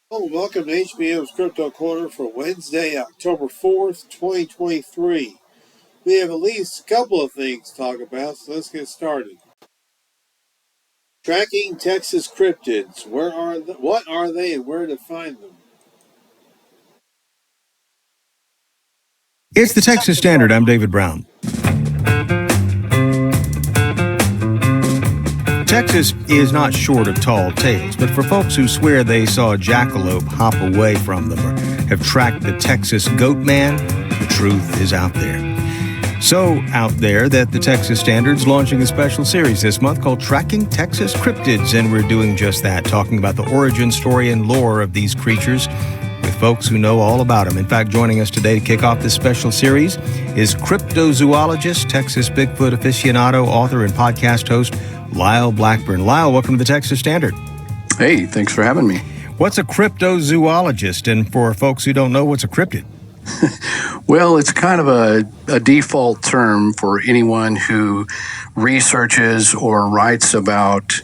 Oh, welcome to HBM's Crypto-Corner for Wednesday, October 4th, 2023. We have at least a couple of things to talk about, so let's get started. Tracking Texas cryptids. What are they and where to find them? It's the Texas Standard. I'm David Brown. Texas is not short of tall tales, but for folks who swear they saw a jackalope hop away from them or have tracked the Texas goat man, the truth is out there. So out there that the Texas Standard's launching a special series this month called Tracking Texas Cryptids, and we're doing just that, talking about the origin story and lore of these creatures with folks who know all about them. In fact, joining us today to kick off this special series is cryptozoologist, Texas Bigfoot aficionado, author, and podcast host Lyle Blackburn. Lyle, welcome to the Texas Standard. Hey, thanks for having me. What's a cryptozoologist? And for folks who don't know, what's a cryptid? Well, it's kind of a default term for anyone who researches or writes about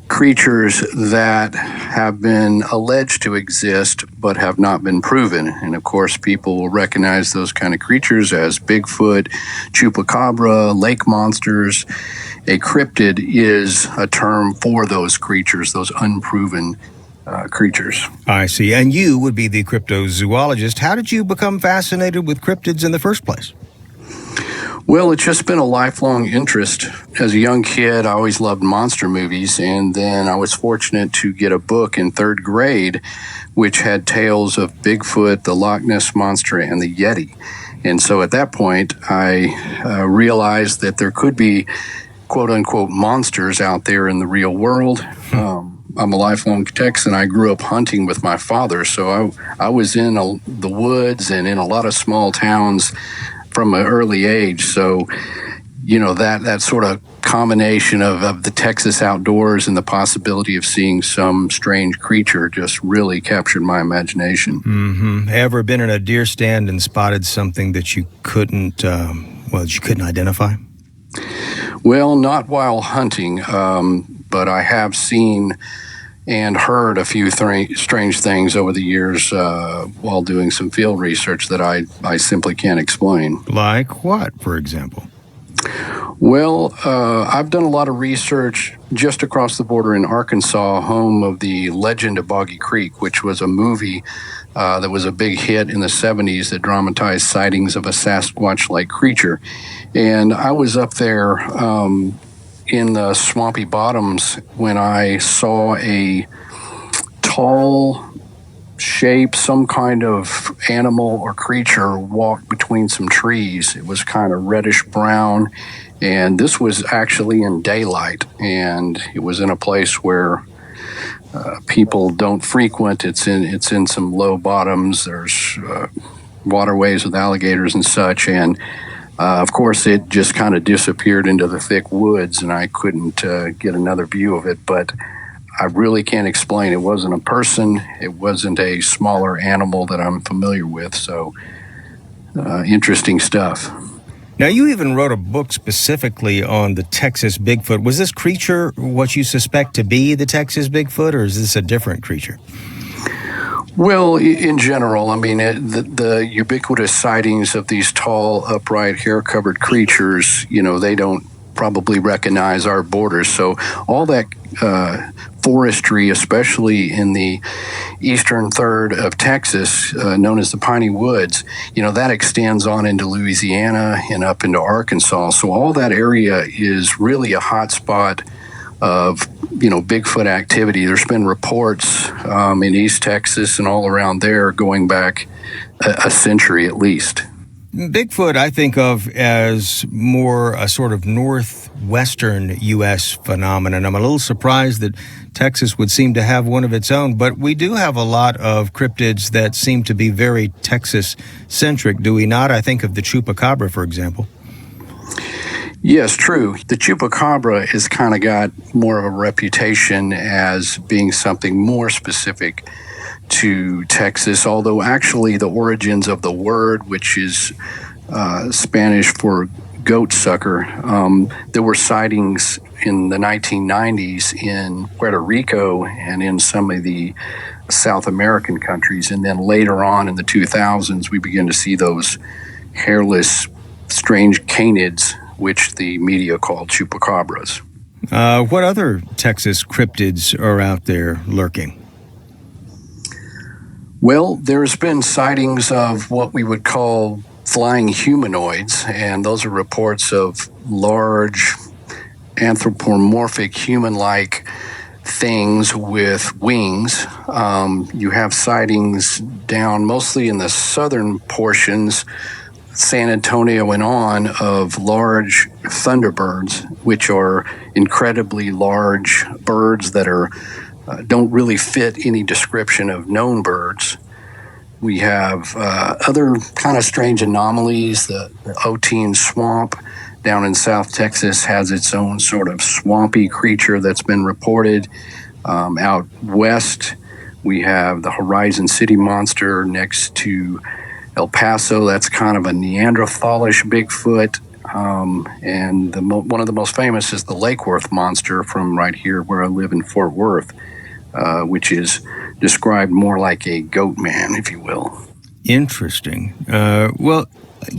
creatures that have been alleged to exist but have not been proven. And of course, people will recognize those kind of creatures as Bigfoot, chupacabra, lake monsters. A cryptid is a term for those creatures, those unproven creatures. I see. And you would be the cryptozoologist. How did you become fascinated with cryptids in the first place? Well, it's just been a lifelong interest. As a young kid, I always loved monster movies, and then I was fortunate to get a book in third grade which had tales of Bigfoot, the Loch Ness Monster, and the Yeti. And so at that point, I realized that there could be quote-unquote monsters out there in the real world. I'm a lifelong Texan. I grew up hunting with my father, so I was in the woods and in a lot of small towns from an early age. So, you know, that sort of combination of the Texas outdoors and the possibility of seeing some strange creature just really captured my imagination. Mm-hmm. Ever been in a deer stand and spotted something that you couldn't identify? Well, not while hunting, but I have seen and heard a few strange things over the years while doing some field research that I simply can't explain. Like what, for example? Well, I've done a lot of research just across the border in Arkansas, home of the Legend of Boggy Creek, which was a movie that was a big hit in the 70s that dramatized sightings of a Sasquatch-like creature. And I was up there in the swampy bottoms when I saw a tall shape, some kind of animal or creature walk between some trees. It was kind of reddish brown, and this was actually in daylight, and it was in a place where people don't frequent. It's in some low bottoms. There's waterways with alligators and such, and of course, it just kind of disappeared into the thick woods, and I couldn't get another view of it. But I really can't explain. It wasn't a person. It wasn't a smaller animal that I'm familiar with. So, interesting stuff. Now, you even wrote a book specifically on the Texas Bigfoot. Was this creature what you suspect to be the Texas Bigfoot, or is this a different creature? Well, in general, I mean, the ubiquitous sightings of these tall, upright, hair-covered creatures, you know, they don't probably recognize our borders. So all that forestry, especially in the eastern third of Texas, known as the Piney Woods, you know, that extends on into Louisiana and up into Arkansas. So all that area is really a hot spot of, you know, Bigfoot activity. There's been reports in East Texas and all around there going back a century at least. Bigfoot, I think of as more a sort of northwestern U.S. phenomenon. I'm a little surprised that Texas would seem to have one of its own, but we do have a lot of cryptids that seem to be very Texas-centric, do we not? I think of the chupacabra, for example. Yes, true. The chupacabra has kind of got more of a reputation as being something more specific to Texas, although actually the origins of the word, which is Spanish for goat sucker. There were sightings in the 1990s in Puerto Rico and in some of the South American countries. And then later on in the 2000s, we began to see those hairless, strange canids, which the media called chupacabras. What other Texas cryptids are out there lurking? Well, there's been sightings of what we would call flying humanoids, and those are reports of large anthropomorphic human-like things with wings. You have sightings down mostly in the southern portions, San Antonio and on, of large thunderbirds, which are incredibly large birds that are don't really fit any description of known birds. We have other kind of strange anomalies. The Otine Swamp down in South Texas has its own sort of swampy creature that's been reported. Out west, we have the Horizon City Monster next to El Paso. That's kind of a Neanderthalish Bigfoot. And one of the most famous is the Lake Worth Monster from right here where I live in Fort Worth, which is described more like a goat man, if you will. Interesting. Well,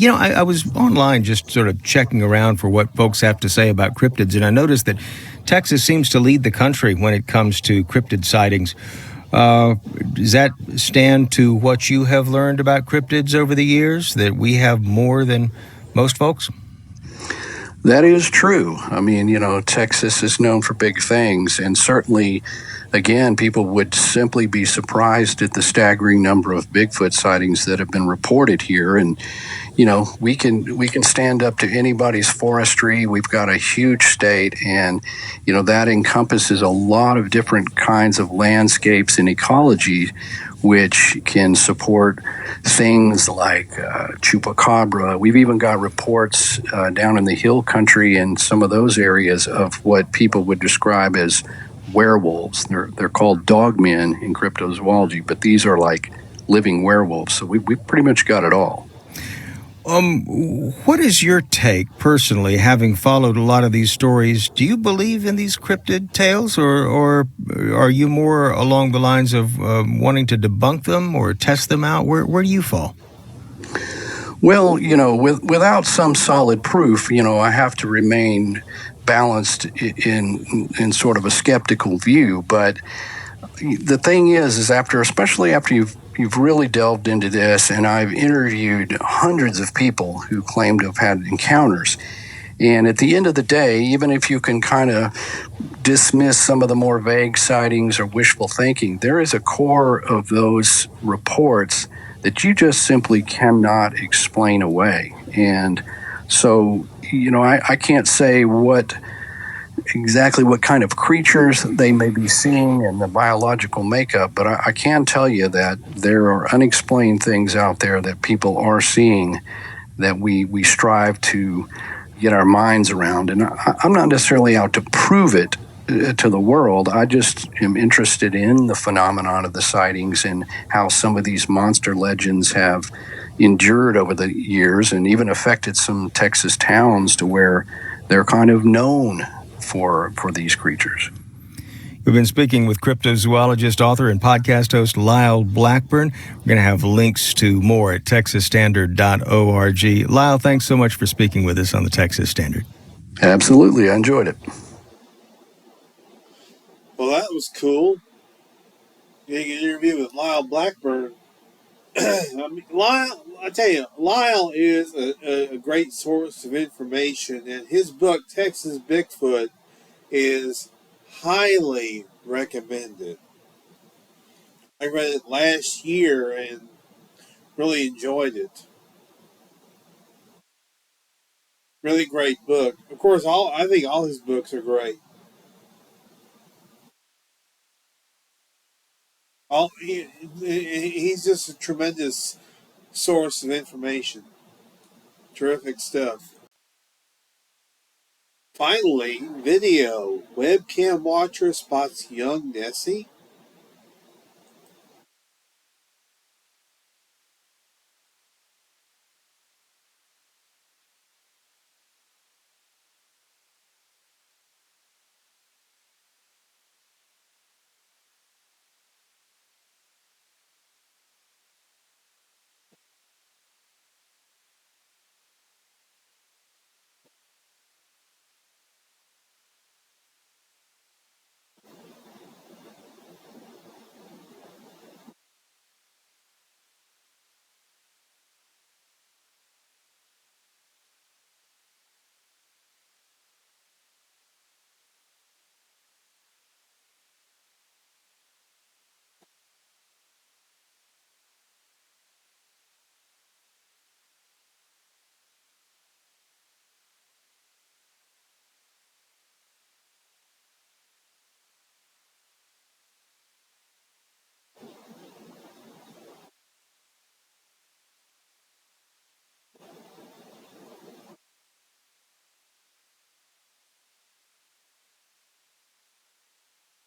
I was online just sort of checking around for what folks have to say about cryptids, and I noticed that Texas seems to lead the country when it comes to cryptid sightings. Does that stand to what you have learned about cryptids over the years, that we have more than most folks? That is true. I mean, Texas is known for big things, and certainly, again, people would simply be surprised at the staggering number of Bigfoot sightings that have been reported here. And, we can stand up to anybody's forestry. We've got a huge state, and, that encompasses a lot of different kinds of landscapes and ecology, which can support things like chupacabra. We've even got reports down in the hill country and some of those areas of what people would describe as werewolves. They're called dogmen in cryptozoology, but these are like living werewolves. So we've pretty much got it all. What is your take, personally, having followed a lot of these stories? Do you believe in these cryptid tales, or are you more along the lines of wanting to debunk them or test them out? Where do you fall? Well, without some solid proof, I have to remain balanced in sort of a skeptical view. But the thing is especially after you've really delved into this, and I've interviewed hundreds of people who claim to have had encounters. And at the end of the day, even if you can kind of dismiss some of the more vague sightings or wishful thinking, there is a core of those reports that you just simply cannot explain away. And so, I can't say exactly what kind of creatures they may be seeing and the biological makeup, but I can tell you that there are unexplained things out there that people are seeing that we strive to get our minds around. And I'm not necessarily out to prove it to the world. I just am interested in the phenomenon of the sightings and how some of these monster legends have endured over the years and even affected some Texas towns to where they're kind of known for these creatures. We've been speaking with cryptozoologist, author, and podcast host Lyle Blackburn. We're going to have links to more at texasstandard.org. Lyle, thanks so much for speaking with us on the Texas Standard. Absolutely. I enjoyed it. Well, that was cool. Getting an interview with Lyle Blackburn. I tell you, Lyle is a great source of information, and his book, Texas Bigfoot, is highly recommended. I read it last year and really enjoyed it. Really great book. Of course, I think all his books are great. He's just a tremendous source of information. Terrific stuff. Finally, video. Webcam watcher spots young Nessie.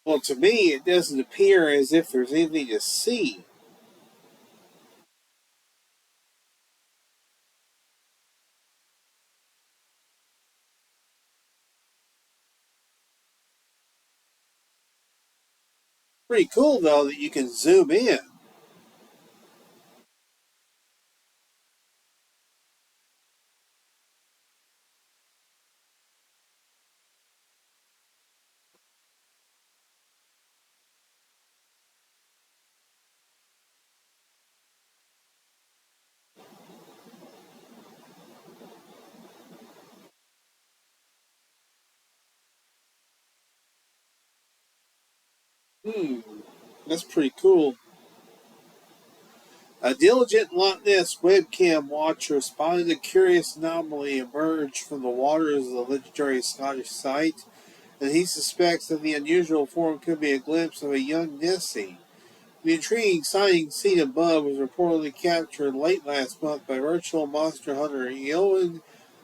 Well, to me, it doesn't appear as if there's anything to see. Pretty cool, though, that you can zoom in. Hmm, that's pretty cool. A diligent Loch Ness webcam watcher spotted a curious anomaly emerge from the waters of the legendary Scottish site, and he suspects that the unusual form could be a glimpse of a young Nessie. The intriguing sighting seen above was reportedly captured late last month by virtual monster hunter Eoin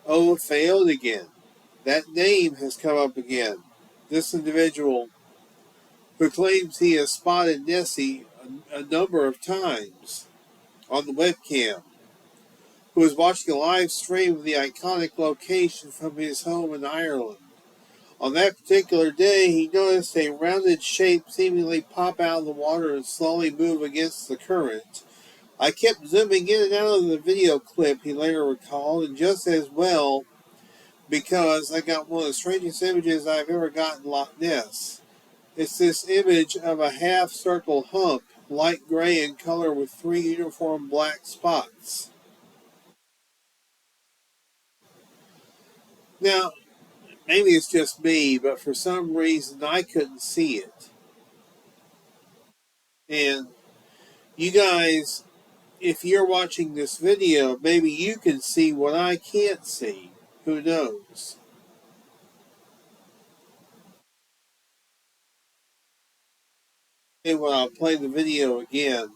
O'Feildigan. That name has come up again. This individual, who claims he has spotted Nessie a number of times on the webcam, who was watching a live stream of the iconic location from his home in Ireland. On that particular day, he noticed a rounded shape seemingly pop out of the water and slowly move against the current. I kept zooming in and out of the video clip, he later recalled, and just as well because I got one of the strangest images I've ever gotten in Loch Ness. It's this image of a half-circle hump, light gray in color with three uniform black spots. Now, maybe it's just me, but for some reason I couldn't see it. And you guys, if you're watching this video, maybe you can see what I can't see. Who knows? And when I'll play the video again,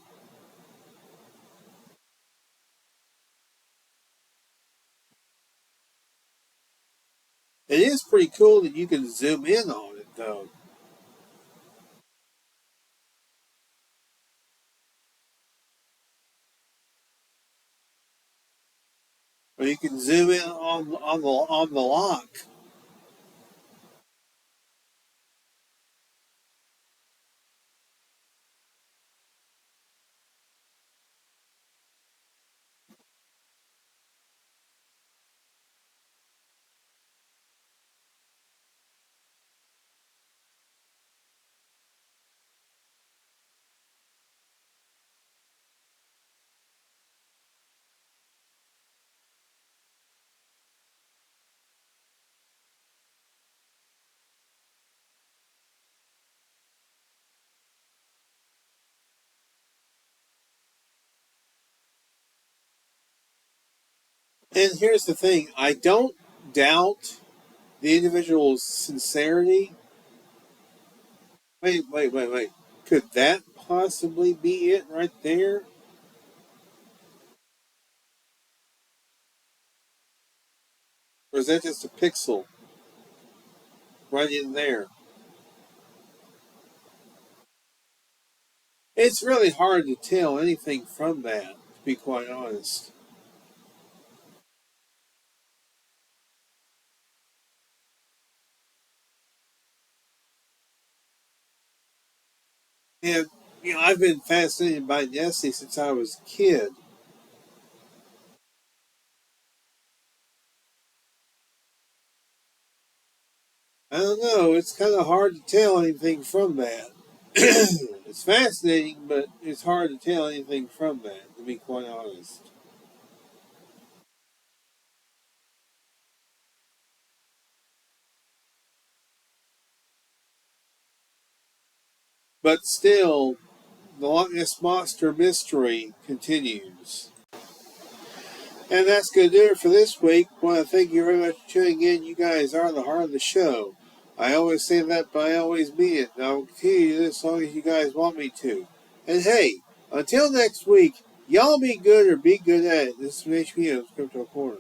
it is pretty cool that you can zoom in on it, though. Or you can zoom in on the lock. And here's the thing: I don't doubt the individual's sincerity. Wait. Could that possibly be it right there? Or is that just a pixel right in there? It's really hard to tell anything from that, to be quite honest. And, I've been fascinated by Nessie since I was a kid. I don't know, it's kind of hard to tell anything from that. It's fascinating, but it's hard to tell anything from that, to be quite honest. But still, the Loch Ness Monster mystery continues. And that's going to do it for this week. I want to thank you very much for tuning in. You guys are the heart of the show. I always say that, but I always mean it. And I will continue to do this as long as you guys want me to. And hey, until next week, y'all be good or be good at it. This is May-HBM's Crypto Corner.